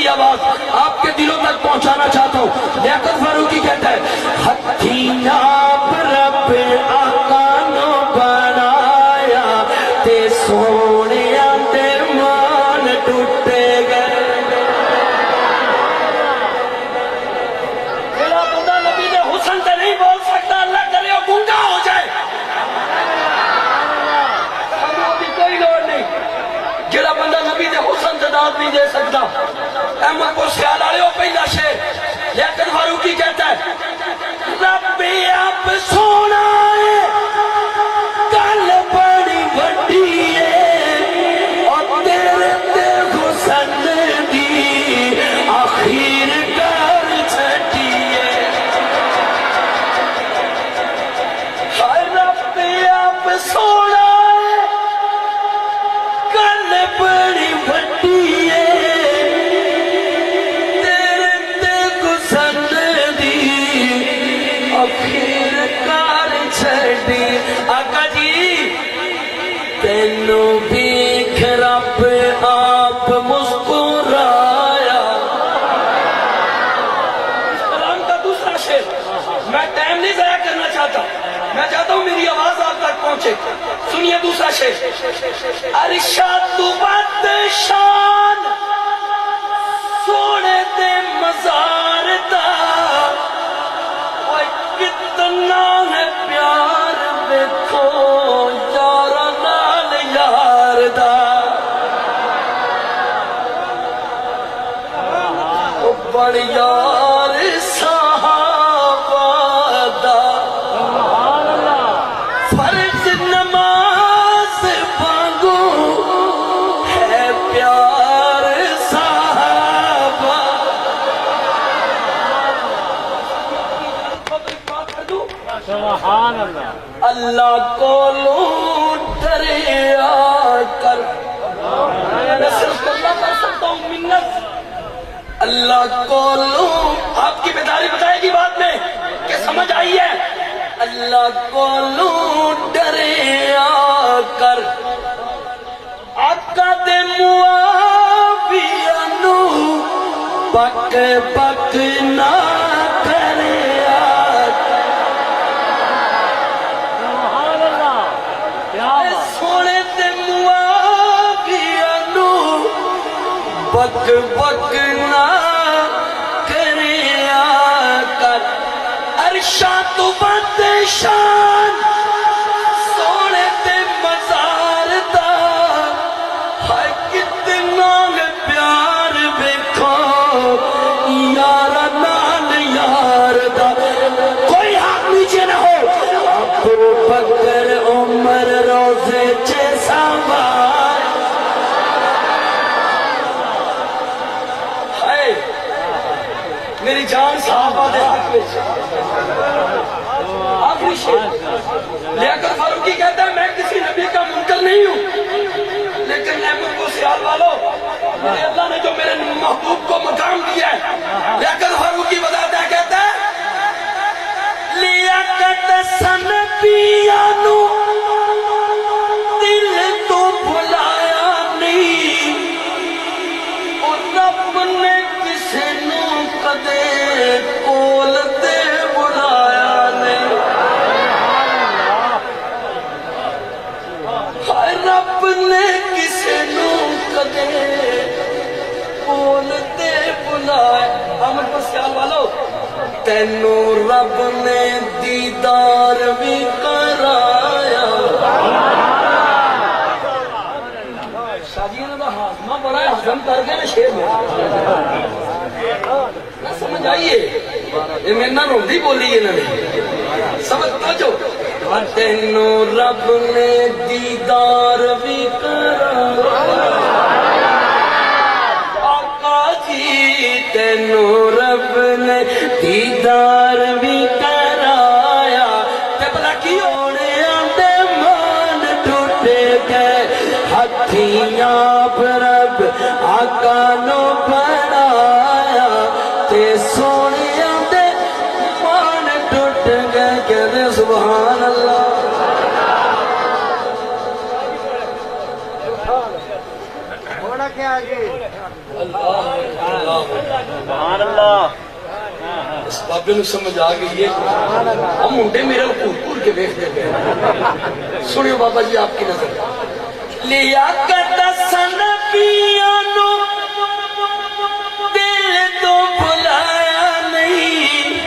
کی آواز آپ کے دلوں تک پہنچانا چاہتا ہوں. لیاقت فاروقی کہتا ہے ہتھیاں رب آقا نو بنایا تے سونیا تے مان ٹوٹے گئے. جڑا بندہ نبی دے حسن تے نہیں بول سکتا اللہ کرے وہ گنگا ہو جائے. کوئی لوڑ نہیں. جڑا بندہ نبی دے حسن سے داد نہیں دے سکتا. احمد کو خیال آ رہے ہو پہلا شعر لیاقت فاروقی کہتا ہے رب آپ سونا ہے گل بڑی وڈی ہے اور تیرے تے حسن دی آخر کر چھٹی ہے. ہائے رب آپ سونا ہے گل بڑی وڈی ہے تیرے تے حسن دی آخر کر چھٹی. آقا جی تینوں دیکھ رب آپ مسکرایا. اس کلام کا دوسرا شعر میں ٹائم نہیں ضائع کرنا چاہتا. میں چاہتا ہوں میری آواز آپ تک پہنچے. سنیے دوسرا شعر ارشاد بد شان سونے دے مزار دا کتنا ہے پیار دیکھو یار نال یار دا. او بڑ یار صحابہ دا فرض نماز وانگو ہے پیار صحابہ. سبحان اللہ. اللہ کو ڈریا کر. میں صرف اللہ کر سکتا ہوں منت. اللہ کو آپ کی بیداری بتائے گی بات میں کہ سمجھ آئی ہے. اللہ کو ڈریا کر آقا دے معاویہ نو بک بک نہ کریا. سبحان اللہ. کیا بات. سونے تے معاویہ نو بک بک نہ کریا کر. ارشاد بد شان سونے تے مزار دا ہائے کتنا پیار ویکھو یار نال یار دا. کوئی ہاتھ نیچے نہ ہو. ابو بکر عمر روزے چھ سوار. ہائے میری جان صحابہ دے حق وچ. آخری شعر لیاقت فاروقی کہتا ہے میں کسی نبی کا منکر نہیں ہوں لیکن احمد کو خیال والو میرے اللہ نے جو میرے محبوب کو مقام دیا ہے. لیاقت فاروقی بتاتا ہے کہتا ہے لیاقت سن پیانو دل تو بھلایا نہیں اور رب نے کسی نو کدے کول تے بلایا نہیں. ہائے رب نے کسی نو کدے کول تے بلایا. احمد کو خیال والو تینوں رب نے دیدار بھی کرایا. شادیوں کا ہاضمہ بڑا ہے ہضم کر کے نا شیر میں نہ سمجھ آئیے. یہ میں نہ روندی بولی ہے انہوں نے سمجھ توجہ. تینوں رب نے دیدار بھی کرایا. آقا جی تینوں رب نے دیدار بھی کرایا. تے بلا کی ہونے آندے مان ٹوٹے گئے ہتھیاں رب آقا نو بنایا تے سونیاں دے مان ٹوٹ گئے. کہتے سبحان اللہ. ہونا کیا آگے. اللہ سبحان اللہ اس بابے نو سمجھ آ گئی ہے ہم منڈے میرے پور کے دیکھتے گئے سنیو بابا جی آپ کی نظر لیاقت سنبیوں نو دل تو بلایا نہیں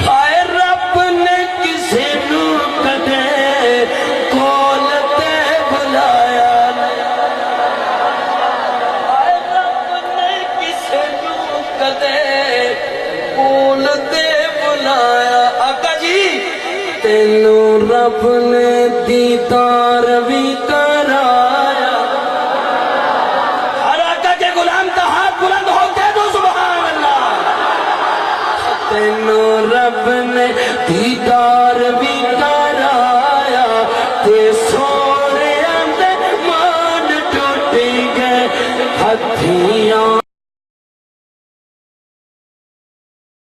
ہائے رب نے کسی نو کدے کول تے بلایا ہائے رب نے کسی نو کدے کول تے بلایا آقا جی تینوں رب نے دیدار بھی کرایا ہر آقا کے غلام کا ہاتھ بلند ہو کے دو سبحان اللہ تینوں رب نے دیدار